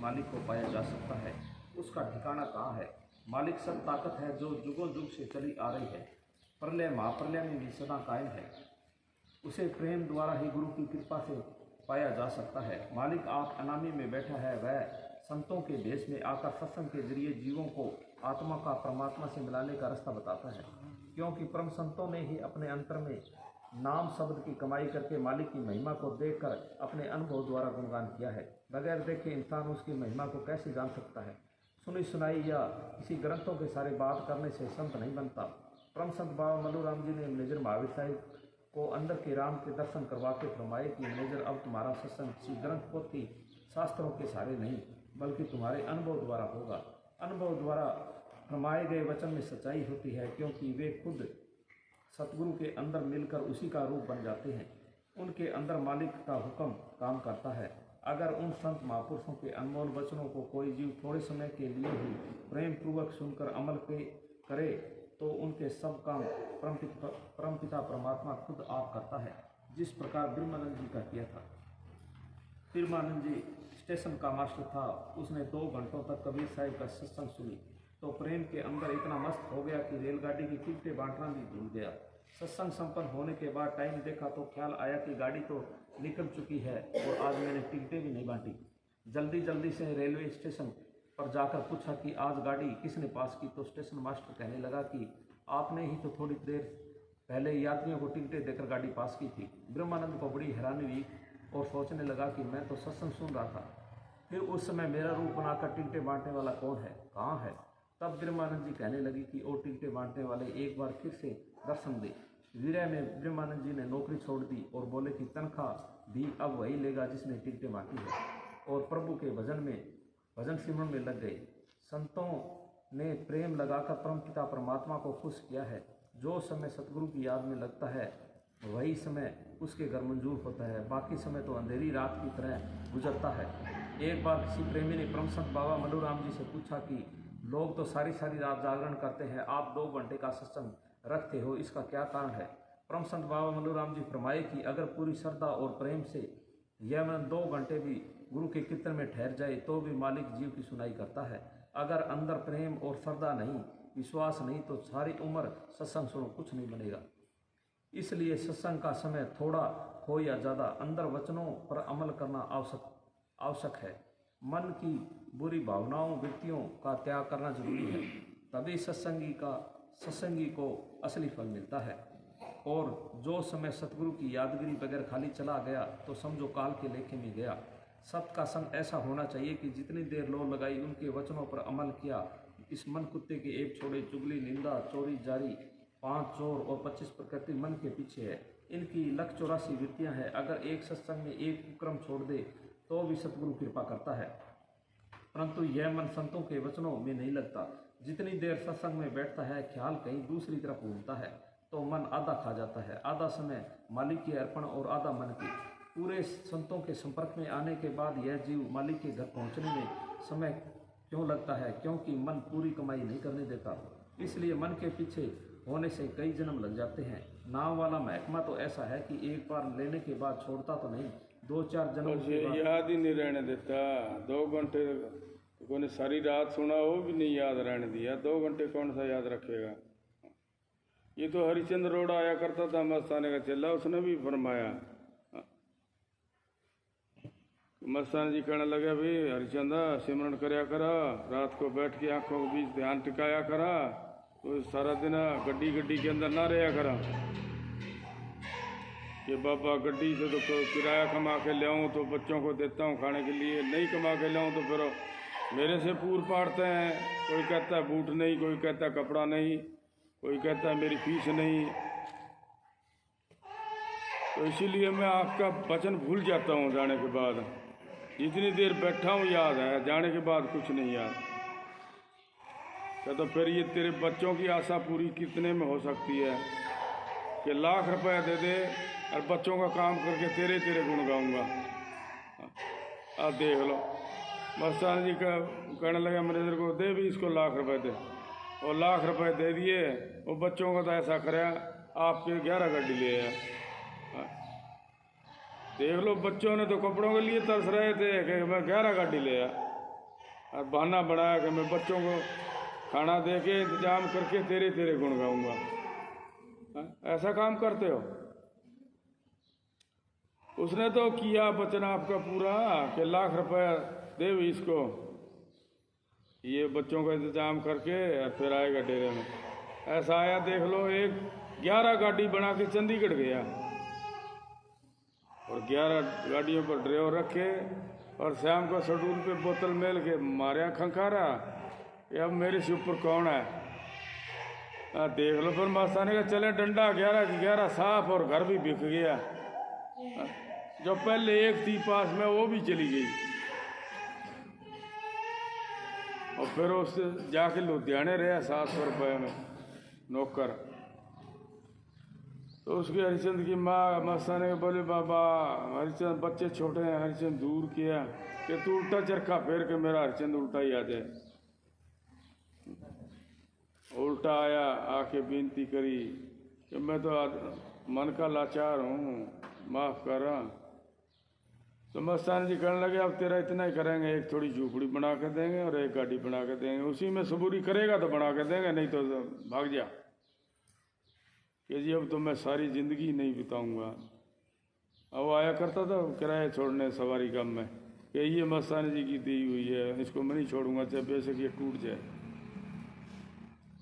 मालिक को पाया जा सकता है, उसका ठिकाना कहाँ है। मालिक सब ताकत है जो जुगों जुग से चली आ रही है, प्रलय महाप्रलय में भी सदा कायम है। उसे प्रेम द्वारा ही गुरु की कृपा से पाया जा सकता है। मालिक आप अनामी में बैठा है, वह संतों के भेष में आकर सत्संग के जरिए जीवों को आत्मा का परमात्मा से मिलाने का रास्ता बताता है, क्योंकि परम संतों ने ही अपने अंतर में नाम शब्द की कमाई करके मालिक की महिमा को देखकर अपने अनुभव द्वारा गुणगान किया है। बगैर देखे इंसान उसकी महिमा को कैसे जान सकता है। सुनी सुनाई या किसी ग्रंथों के सारे बात करने से संत नहीं बनता। परम संत बाबा मल्लूराम जी ने मैनेजर महावीर साहिब को अंदर के राम के दर्शन करवा के फरमाए कि मैनेजर अब तुम्हारा सत्संग किसी ग्रंथ पोथी शास्त्रों के सारे नहीं बल्कि तुम्हारे अनुभव द्वारा होगा। अनुभव द्वारा फरमाए गए वचन में सच्चाई होती है, क्योंकि वे खुद सतगुरु के अंदर मिलकर उसी का रूप बन जाते हैं। उनके अंदर मालिक का हुक्म काम करता है। अगर उन संत महापुरुषों के अनमोल वचनों को कोई जीव थोड़े समय के लिए ही प्रेम पूर्वक सुनकर अमल करे तो उनके सब काम परमपिता परमात्मा खुद आप करता है, जिस प्रकार ब्रह्मानंद जी का किया था। ब्रह्मानंद जी स्टेशन का मास्टर था। उसने 2 घंटों तक कबीर साहिब का सत्संग सुनी तो प्रेम के अंदर इतना मस्त हो गया कि रेलगाड़ी की टिकटें बांटना भी भूल गया। सत्संग संपन्न होने के बाद टाइम देखा तो ख्याल आया कि गाड़ी तो निकल चुकी है और आज मैंने टिकटें भी नहीं बांटी। जल्दी जल्दी से रेलवे स्टेशन पर जाकर पूछा कि आज गाड़ी किसने पास की, तो स्टेशन मास्टर कहने लगा कि आपने ही तो थोड़ी देर पहले यात्रियों को टिकटें देकर गाड़ी पास की थी। ब्रह्मानंद को बड़ी हैरानी हुई और सोचने लगा कि मैं तो सत्संग सुन रहा था, फिर उस समय मेरा रूप बनाकर टिकटें बांटने वाला कौन है, कहाँ है। तब ब्रह्मानंद जी कहने लगी कि वो टिकटें बांटने वाले एक बार फिर से दर्शन दे। विरह में ब्रह्मानंद जी ने नौकरी छोड़ दी और बोले कि तनख्वाह भी अब वही लेगा जिसने टिकटें बांटी है, और प्रभु के भजन सिमरन में लग गए। संतों ने प्रेम लगाकर परमपिता परमात्मा को खुश किया है। जो समय सतगुरु की याद में लगता है वही समय उसके घर मंजूर होता है, बाकी समय तो अंधेरी रात की तरह गुजरता है। एक बार किसी प्रेमी ने परम संत बाबा मल्लूराम जी से पूछा कि लोग तो सारी सारी रात जागरण करते हैं, आप 2 घंटे का सत्संग रखते हो, इसका क्या कारण है। परम संत बाबा मल्लूराम जी फरमाए कि अगर पूरी श्रद्धा और प्रेम से यह मन 2 घंटे भी गुरु के कीर्तन में ठहर जाए तो भी मालिक जीव की सुनाई करता है। अगर अंदर प्रेम और श्रद्धा नहीं, विश्वास नहीं, तो सारी उम्र सत्संग सुनो कुछ नहीं बनेगा। इसलिए सत्संग का समय थोड़ा हो या ज़्यादा अंदर वचनों पर अमल करना आवश्यक है। मन की बुरी भावनाओं वृत्तियों का त्याग करना जरूरी है, तभी सत्संगी को असली फल मिलता है। और जो समय सतगुरु की यादगिरी बगैर खाली चला गया तो समझो काल के लेखे में गया। सत का संग ऐसा होना चाहिए कि जितनी देर लो लगाई उनके वचनों पर अमल किया। इस मन कुत्ते के एक छोड़े, चुगली, निंदा, चोरी जारी, 5 चोर और 25 प्रकृति मन के पीछे है। इनकी 184 वृत्तियां हैं। अगर एक सत्संग में एक कुक्रम छोड़ दे तो भी सतगुरु कृपा करता है, परंतु यह मन संतों के वचनों में नहीं लगता। जितनी देर सत्संग में बैठता है ख्याल कहीं दूसरी तरफ घूमता है तो मन आधा खा जाता है। आधा समय मालिक के अर्पण और आधा मन के। पूरे संतों के संपर्क में आने के बाद यह जीव मालिक के घर पहुंचने में समय क्यों लगता है, क्योंकि मन पूरी कमाई नहीं करने देता। इसलिए मन के पीछे होने से कई जन्म लग जाते हैं। नाव वाला महकमा तो ऐसा है कि एक बार लेने के बाद छोड़ता तो नहीं, 2-4 जन्म याद ही नहीं रहने देता। 2 घंटे कोई सारी रात सुना वो भी नहीं याद रहने दिया, 2 घंटे कौन सा याद रखेगा। ये तो हरिचंद्र रोड आया करता था मस्ताने का चेला, उसने भी फरमाया। मस्तान जी कहने लगे भाई हरिचंद्र सिमरन करया करा, रात को बैठ के आंखों के बीच ध्यान टिकाया करा, तो सारा दिन गड्डी के अंदर ना रहा करा कि बाबा गड्डी से तो किराया कमा के ले आऊँ तो बच्चों को देता हूँ खाने के लिए, नहीं कमा के लाऊँ तो फिर मेरे से पूर पाड़ते हैं। कोई कहता है बूट नहीं, कोई कहता है कपड़ा नहीं, कोई कहता है मेरी फीस नहीं। तो इसीलिए मैं आपका वचन भूल जाता हूँ जाने के बाद। जितनी देर बैठा हूँ याद है, जाने के बाद कुछ नहीं याद। तो फिर ये तेरे बच्चों की आशा पूरी कितने में हो सकती है कि लाख रुपए दे दे और बच्चों का काम करके तेरे गुण गाऊंगा। आप देख लो, मस्तान जी का कहने लगा मैनेजर को दे भी इसको लाख रुपए दे, और लाख रुपए दे दिए। वो बच्चों का तो ऐसा करे आपके 11 गाड़ी ले आया। देख लो, बच्चों ने तो कपड़ों के लिए तरस रहे थे कि मैं 11 गाड़ी ले आया। और बहाना बनाया कि मैं बच्चों को खाना दे के इंतजाम करके तेरे तेरे गुण गाऊंगा। ऐसा काम करते हो? उसने तो किया वचन आपका पूरा कि लाख रुपया दे भी इसको, ये बच्चों का इंतजाम करके और फिर आएगा डेरे में। ऐसा आया देख लो, 11 गाड़ी बना के चंडीगढ़ गया और 11 गाड़ियों पर ड्राइवर रखे और शाम को शेड्यूल पे बोतल मेल के मारे खंखारा कि अब मेरे से ऊपर कौन है। देख लो फिर मस्तानी का चले डंडा 11 की 11 साफ और घर भी बिक गया। जो पहले एक थी पास में वो भी चली गई और फिर उससे जाके लुधियाने रहा 700 रुपये में नौकर। तो उसके हरिचंद की माँ मस्तानी के बोले बाबा हरिचंद बच्चे छोटे हैं, हरिचंद दूर किया कि तू उल्टा चरखा फेर के मेरा हरिचंद उल्टा ही आ जाए। उल्टा आया, आके विनती करी कि मैं तो मन का लाचार हूँ, माफ़ कर। तो मस्तान जी कहने लगे अब तेरा इतना ही करेंगे, एक थोड़ी झूपड़ी बना के देंगे और एक गाड़ी बना के देंगे, उसी में सबूरी करेगा तो बना के देंगे, नहीं तो भाग जा। कि जी अब तो मैं सारी ज़िंदगी नहीं बिताऊंगा। अब आया करता था किराया छोड़ने सवारी कम में कि ये मस्तान जी की दी हुई है, इसको मैं नहीं छोड़ूंगा चाहे बेशक ये टूट जाए।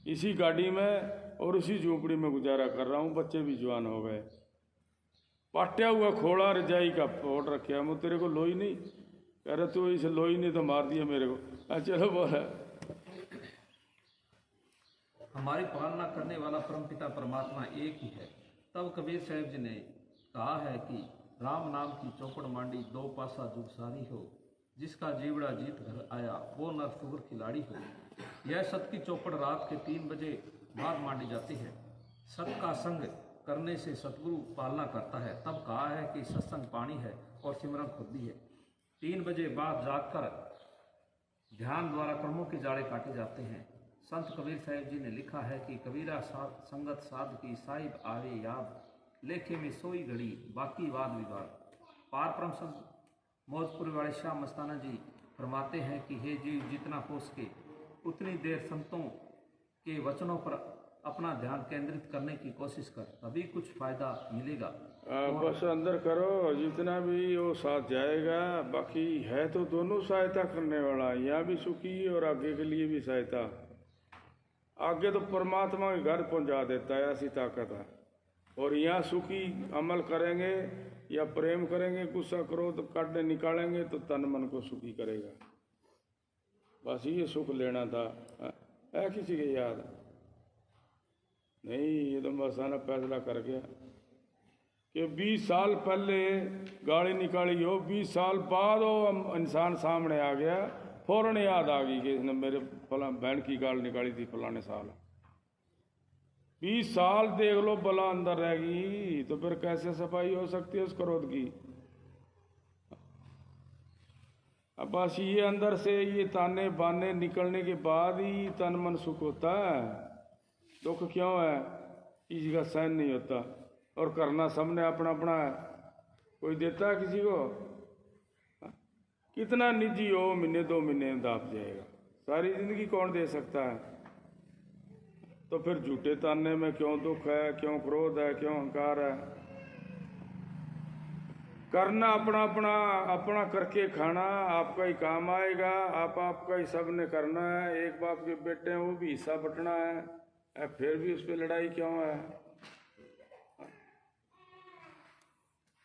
इसी गाड़ी में और उसी झोपड़ी में गुजारा कर रहा हूँ, बच्चे भी जवान हो गए। पाट्या हुआ खोड़ा रजाई का फोट रखे, मैं तेरे को लोई नहीं कह रहे, तू इसे लोई नहीं तो मार दिया मेरे को। चलो बोला हमारी पालना करने वाला परमपिता परमात्मा एक ही है। तब कबीर साहब जी ने कहा है कि राम नाम की चौपड़ मांडी, दो पासा जुग सारी हो, जिसका जीवड़ा जीत घर आया वो नर सुगर खिलाड़ी हो। यह सत की चौपड़ रात के 3 बजे बाद मांडी जाती है। सत का संग करने से सतगुरु पालना करता है। तब कहा है कि सत्संग पानी है और सिमरन खुदी है। 3 बजे बाद जागकर ध्यान द्वारा कर्मों के जाड़े काटे जाते हैं। संत कबीर साहिब जी ने लिखा है कि कबीरा संगत साध की साहिब आवे याद, लेखे में सोई घड़ी बाकी वाद विवाद। पार परम संत मौजपुर वाले शाह मस्ताना जी फरमाते हैं कि हे जीव, जितना हो सके उतनी देर संतों के वचनों पर अपना ध्यान केंद्रित करने की कोशिश कर, तभी कुछ फायदा मिलेगा। बस अंदर करो जितना भी वो साथ जाएगा। बाकी है तो दोनों सहायता करने वाला, यहाँ भी सुखी और आगे के लिए भी सहायता। आगे तो परमात्मा के घर पहुँचा देता है, ऐसी ताकत है। और यहाँ सुखी अमल करेंगे या प्रेम करेंगे, गुस्सा करो तो काटने निकालेंगे तो तन मन को सुखी करेगा। बस ये सुख लेना था। है किसी के याद नहीं, ये तो मसाना फैसला कर गया कि 20 साल पहले गाड़ी निकाली हो, 20 साल बाद वो इंसान सामने आ गया, फौरन याद आ गई कि इसने मेरे फला बहन की गाड़ी निकाली थी फलाने साल। 20 साल देख लो बला अंदर रहेगी तो फिर कैसे सफाई हो सकती है उस क्रोध की। अब बस ये अंदर से ये ताने बाने निकलने के बाद ही तन मन सुख होता है। दुख क्यों है? किसी का सहन नहीं होता और करना सबने अपना अपना है। कोई देता है किसी को? कितना निजी हो, महीने 2 महीने दाप जाएगा, सारी जिंदगी कौन दे सकता है? तो फिर झूठे ताने में क्यों दुख है, क्यों क्रोध है, क्यों अहंकार है? करना अपना अपना अपना करके खाना आपका ही काम आएगा। आपका ही सब ने करना है। एक बाप के बेटे हैं, वो भी हिस्सा बटना है, फिर भी उस पर लड़ाई क्यों है?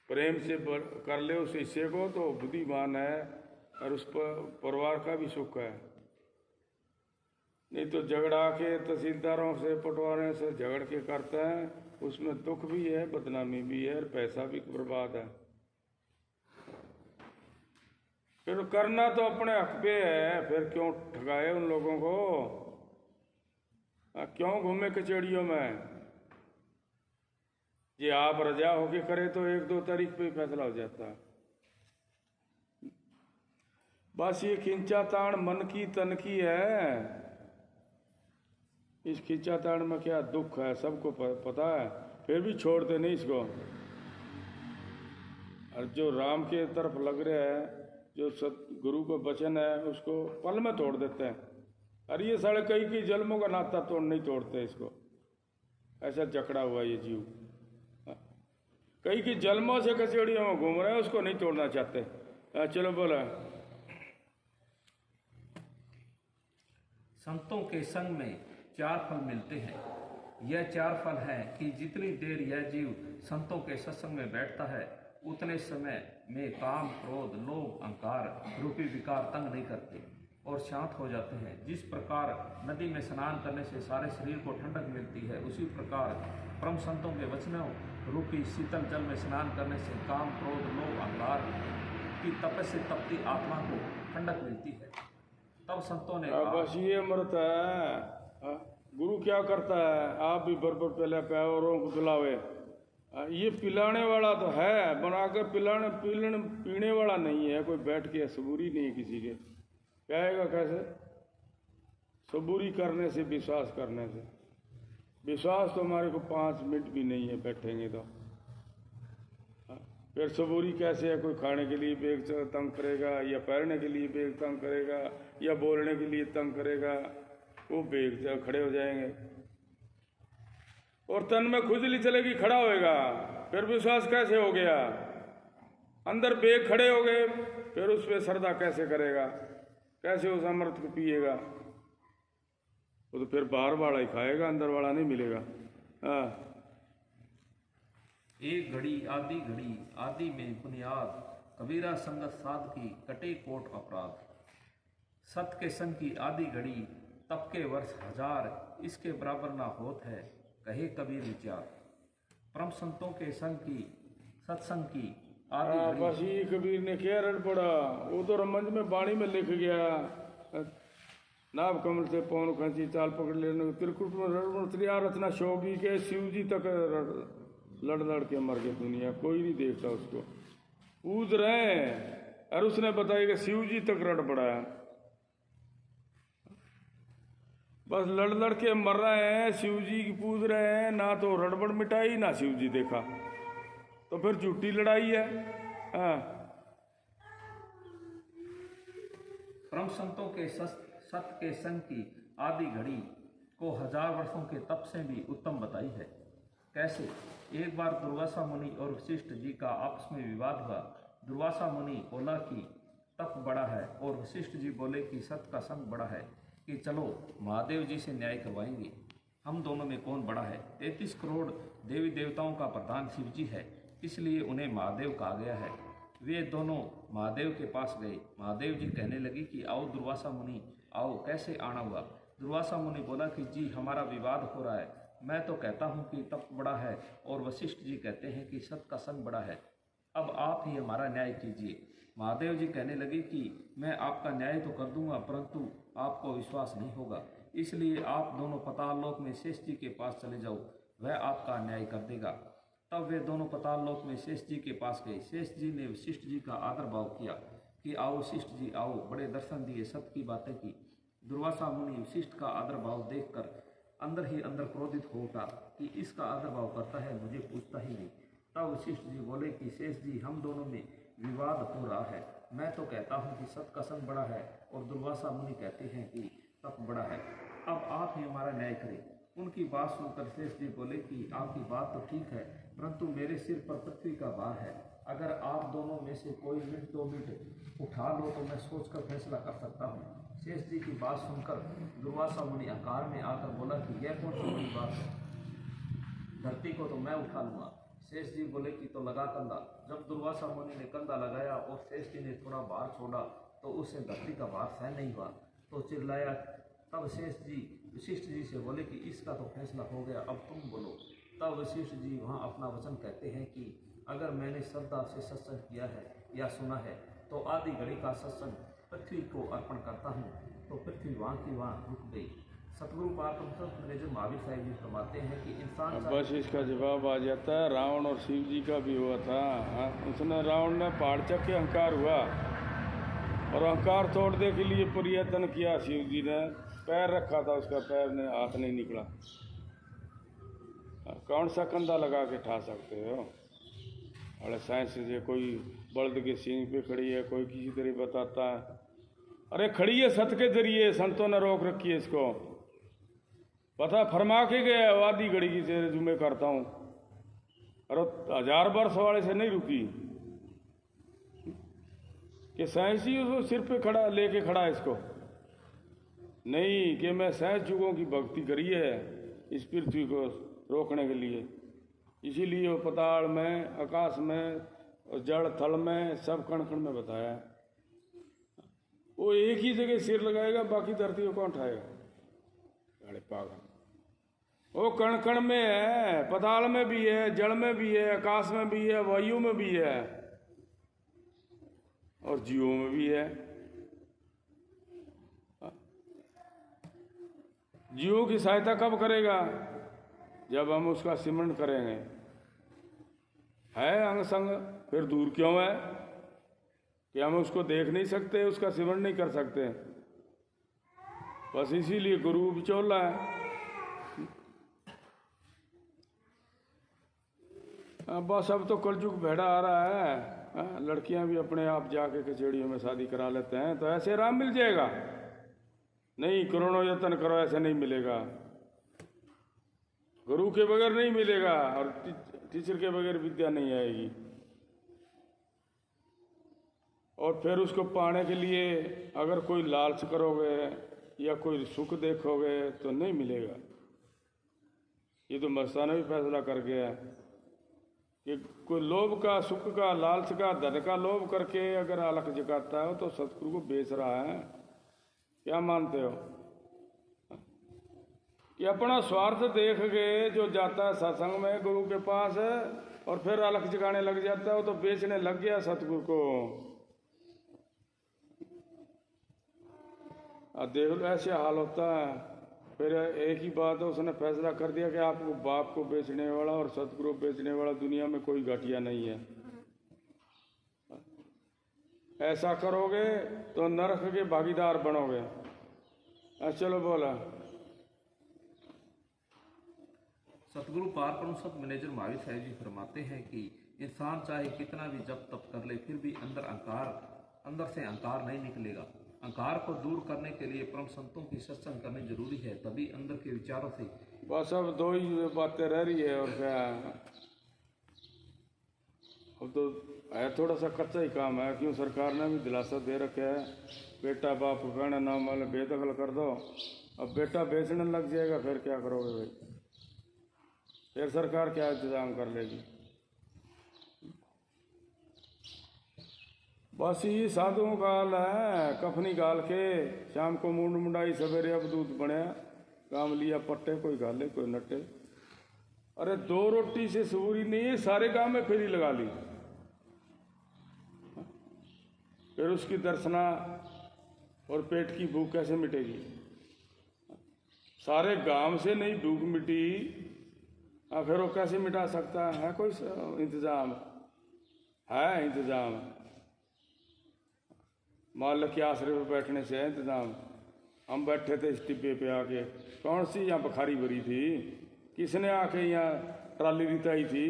प्रेम से कर ले उस हिस्से को तो बुद्धिमान है और उस पर परिवार का भी सुख है। नहीं तो झगड़ा के तहसीलदारों से पटवारों से झगड़ के करते हैं, उसमें दुख भी है, बदनामी भी है और पैसा भी बर्बाद है। फिर करना तो अपने हक पे है, फिर क्यों ठगाए उन लोगों को? क्यों घूमे कचेड़ियों में? ये आप रजा होके करे तो 1-2 तारीख पे ही फैसला हो जाता है। बस ये खिंचातान मन की तन की है। इस खिंचातान में क्या दुख है सबको पता है, फिर भी छोड़ते नहीं इसको। और जो राम के तरफ लग रहा है जो सतगुरु का वचन है उसको पल में तोड़ देते हैं। अरे ये साढ़े कई जन्मों का नाता तोड़ नहीं तोड़ते इसको, ऐसा जकड़ा हुआ ये जीव। कई जन्मों से कचौड़ियों में घूम रहे हैं, उसको नहीं तोड़ना चाहते। चलो बोला। संतों के संग में 4 फल मिलते हैं। यह 4 फल हैं कि जितनी देर यह जीव संतों के सत्संग में बैठता है उतने समय में काम, क्रोध, लोभ, अहंकार रूपी विकार तंग नहीं करते और शांत हो जाते हैं। जिस प्रकार नदी में स्नान करने से सारे शरीर को ठंडक मिलती है, उसी प्रकार परम संतों के वचनों रूपी शीतल जल में स्नान करने से काम, क्रोध, लोभ, अहंकार की तपस्या से तपती आत्मा को ठंडक मिलती है। तब संतों ने कहा, बस ये अमृत है। गुरु क्या करता है, आप भी बरबर पहले पैरों को पिलावे। ये पिलाने वाला तो है, बना के पीने वाला नहीं है। कोई बैठ के सबूरी नहीं है किसी के, कहेगा कैसे? सबूरी करने से, विश्वास करने से। विश्वास तो हमारे को 5 मिनट भी नहीं है बैठेंगे तो। फिर सबूरी कैसे है? कोई खाने के लिए बेग तंग करेगा, या पैरने के लिए बेग तंग करेगा, या बोलने के लिए तंग करेगा, वो बेग से खड़े हो जाएंगे। और तन में खुजली चलेगी, खड़ा होएगा, फिर विश्वास कैसे हो गया? अंदर बेग खड़े हो गए, फिर उस पर श्रद्धा कैसे करेगा? कैसे उस अमृत को पिएगा? वो तो फिर बाहर वाला ही खाएगा, अंदर वाला नहीं मिलेगा। हाँ। एक घड़ी आदि में बुनियाद, कबीरा संगत साध की कटे कोट अपराध। सत के संग की आदि घड़ी, तप के वर्ष 1000, इसके बराबर ना होत है, कहे कबीर विचार। परम संतों के संग की, सत्संग की आदि घड़ी। बस ये कबीर ने क्या रट पड़ा, वो तो रमंज में बाणी में लिख गया। नाभ कमल से पौन खंची, चाल पकड़ लेने त्रिकुट में रड़बड़ रचना शोगी के शिव जी तक लड़ के मर गए। दुनिया कोई नहीं देखता उसको, पूज रहे हैं। और उसने बताया कि शिव जी तक रड़ पड़ा है। बस लड़ के मर रहे हैं, शिव जी की पूज रहे हैं। ना तो रड़बड़ मिटाई, ना शिव जी देखा, तो फिर झूठी लड़ाई है। हाँ। परम संतों के सत के संग की आदि घड़ी को 1000 वर्षों के तप से भी उत्तम बताई है। कैसे? एक बार दुर्वासा मुनि और वशिष्ठ जी का आपस में विवाद हुआ। दुर्वासा मुनि बोला कि तप बड़ा है, और वशिष्ठ जी बोले कि सत का संग बड़ा है, कि चलो महादेव जी से न्याय करवाएंगे, हम दोनों में कौन बड़ा है। 33 करोड़ देवी देवताओं का प्रधान शिव जी है, इसलिए उन्हें महादेव कहा गया है। वे दोनों महादेव के पास गए। महादेव जी कहने लगे कि आओ दुर्वासा मुनि आओ। कैसे आना हुआ? दुर्वासा मुनि बोला कि जी हमारा विवाद हो रहा है, मैं तो कहता हूँ कि तप बड़ा है, और वशिष्ठ जी कहते हैं कि सत का संग बड़ा है। अब आप ही हमारा न्याय कीजिए। महादेव जी कहने लगे कि मैं आपका न्याय तो कर दूंगा, परंतु आपको विश्वास नहीं होगा, इसलिए आप दोनों पाताल लोक में शेष जी के पास चले जाओ, वह आपका न्याय कर देगा। तब वे दोनों पाताल लोक में शेष जी के पास गए। शेष जी ने वशिष्ठ जी का आदर भाव किया कि आओ वशिष्ठ जी आओ, बड़े दर्शन दिए, सत्य की बातें की। दुर्वासा मुनि वशिष्ठ का आदर भाव देखकर अंदर ही अंदर क्रोधित हो उठा कि इसका आदर भाव करता है, मुझे पूछता ही नहीं। तब वशिष्ठ जी बोले कि शेष जी हम दोनों में विवाद हो रहा है, मैं तो कहता हूँ कि सत का संग बड़ा है, और दुर्वासा मुनि कहते हैं कि तप बड़ा है। अब आप ही हमारा न्याय करें। उनकी बात सुनकर शेष जी बोले कि आपकी बात तो ठीक है, परंतु मेरे सिर पर पृथ्वी का भार है। अगर आप दोनों में से कोई मिनट 2 मिनट उठा लो तो मैं सोचकर फैसला कर सकता हूँ। शेष जी की बात सुनकर दुर्वासा मुनि अहंकार में आकर बोला कि यह कौन सी बड़ी बात है, धरती को तो मैं उठा लूँगा। शेष जी बोले कि तो लगा कंधा। जब दुर्वासा मुनि ने कंधा लगाया और शेष जी ने थोड़ा भार छोड़ा तो उससे धरती का भार सहन नहीं हुआ, तो चिल्लाया। तब शेष जी वशिष्ठ जी से बोले कि इसका तो फैसला हो गया, अब तुम बोलो। तब वशिष्ठ जी वहाँ अपना वचन कहते हैं कि अगर मैंने श्रद्धा से सत्संग किया है या सुना है तो आदि घड़ी का सत्संग पृथ्वी को अर्पण करता हूँ। तो पृथ्वी वहाँ की वहाँ रुक गई। सतगुरु जो महावीर साहिब जी फरमाते हैं कि इंसान बस इसका जवाब आ जाता है। रावण और शिव जी का भी हुआ था। उसने रावण ने पहाड़ चक के अहंकार हुआ, और अहंकार तोड़ने के लिए प्रयत्न किया। शिव जी ने पैर रखा था, उसका पैर ने हाथ नहीं निकला। कौन सा कंधा लगा के ठा सकते हो? अरे साइंस से कोई बल्द के सींग पे खड़ी है, कोई किसी तरह बताता है। अरे खड़ी है सत के जरिए, संतों ने रोक रखी है इसको। पता फरमा के गया आधी घड़ी की तेरे जुम्मे करता हूँ। अरे 1000 वर्ष वाले से नहीं रुकी कि साइंस ही उसको सिर पे खड़ा लेके खड़ा है इसको। नहीं कि मैं साइंस युगों की भक्ति करी है इस पृथ्वी को रोकने के लिए। इसीलिए वो पताल में, आकाश में, जड़ थल में, सब कण कण में बताया है। वो एक ही जगह सिर लगाएगा, बाकी धरती को कौन उठाएगा? अरे पागल, वो कण कण में है, पताल में भी है, जड़ में भी है, आकाश में भी है, वायु में भी है और जीवों में भी है। जीवों की सहायता कब करेगा? जब हम उसका सिमरण करेंगे। है अंग संग, फिर दूर क्यों है कि हम उसको देख नहीं सकते, उसका सिमरण नहीं कर सकते? बस इसीलिए गुरु बिचौला है। बस अब तो कलयुग भेड़ा आ रहा है। लड़कियां भी अपने आप जाके कचेड़ियों में शादी करा लेते हैं, तो ऐसे आराम मिल जाएगा? नहीं, करोड़ों यत्न करो, ऐसे नहीं मिलेगा। गुरु के बगैर नहीं मिलेगा और टीचर के बगैर विद्या नहीं आएगी। और फिर उसको पाने के लिए अगर कोई लालच करोगे या कोई सुख देखोगे तो नहीं मिलेगा। ये तो मस्ताना भी फैसला कर गया कि कोई लोभ का, सुख का, लालच का, धन का लोभ करके अगर अलख जगाता है तो सतगुरु को बेच रहा है। क्या मानते हो कि अपना स्वार्थ देख के जो जाता है सत्संग में गुरु के पास और फिर अलख जगाने लग जाता है, वो तो बेचने लग गया सतगुरु को। देख लो ऐसे हाल होता है। फिर एक ही बात है, उसने फैसला कर दिया कि आपको बाप को बेचने वाला और सतगुरु को बेचने वाला दुनिया में कोई घटिया नहीं है। ऐसा करोगे तो नरक के भागीदार बनोगे। चलो बोला। सतगुरु पारब्रह्म संत मैनेजर महावीर साहिब जी फरमाते हैं कि इंसान चाहे कितना भी जप तप कर ले, फिर भी अंदर से अहंकार नहीं निकलेगा। अहंकार को दूर करने के लिए परम संतों की सत्संग करनी जरूरी है, तभी अंदर के विचारों से। बस अब 2 ही बातें रह रही है और क्या। अब तो है थोड़ा सा कच्चा ही काम है, क्यों सरकार ने भी दिलासा दे रखा है, बेटा बाप को कहना ना मान बेदखल कर दो। अब बेटा बेचने लग जाएगा, फिर क्या करोगे भाई? फिर सरकार क्या इंतजाम कर लेगी? बस ये साधुओं का हाल है। कफनी गाल के शाम को मुंड मुंडाई, सवेरे अब दूध बनया, काम लिया पट्टे, कोई गाले कोई नट्टे। अरे 2 रोटी से सूरी नहीं है, सारे काम में फेरी लगा ली। फिर उसकी दर्शना और पेट की भूख कैसे मिटेगी? सारे गांव से नहीं भूख मिटी, फिर वो कैसे मिटा सकता है? कोई इंतजाम है? इंतजाम मालिक के आश्रय पे बैठने से है इंतजाम। हम बैठे थे इस टिब्बे पे आके, कौन सी यहाँ बखारी भरी थी? किसने आके यहाँ ट्राली रिताई थी?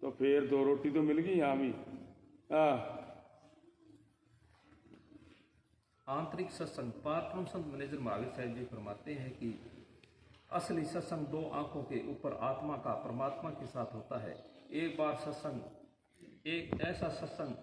तो फिर 2 रोटी तो मिल गई यहाँ भी। आंतरिक सत्संग। पारब्रह्म संत मैनेजर महावीर साहिब जी फरमाते हैं कि असली सत्संग 2 आंखों के ऊपर आत्मा का परमात्मा के साथ होता है। एक ऐसा सत्संग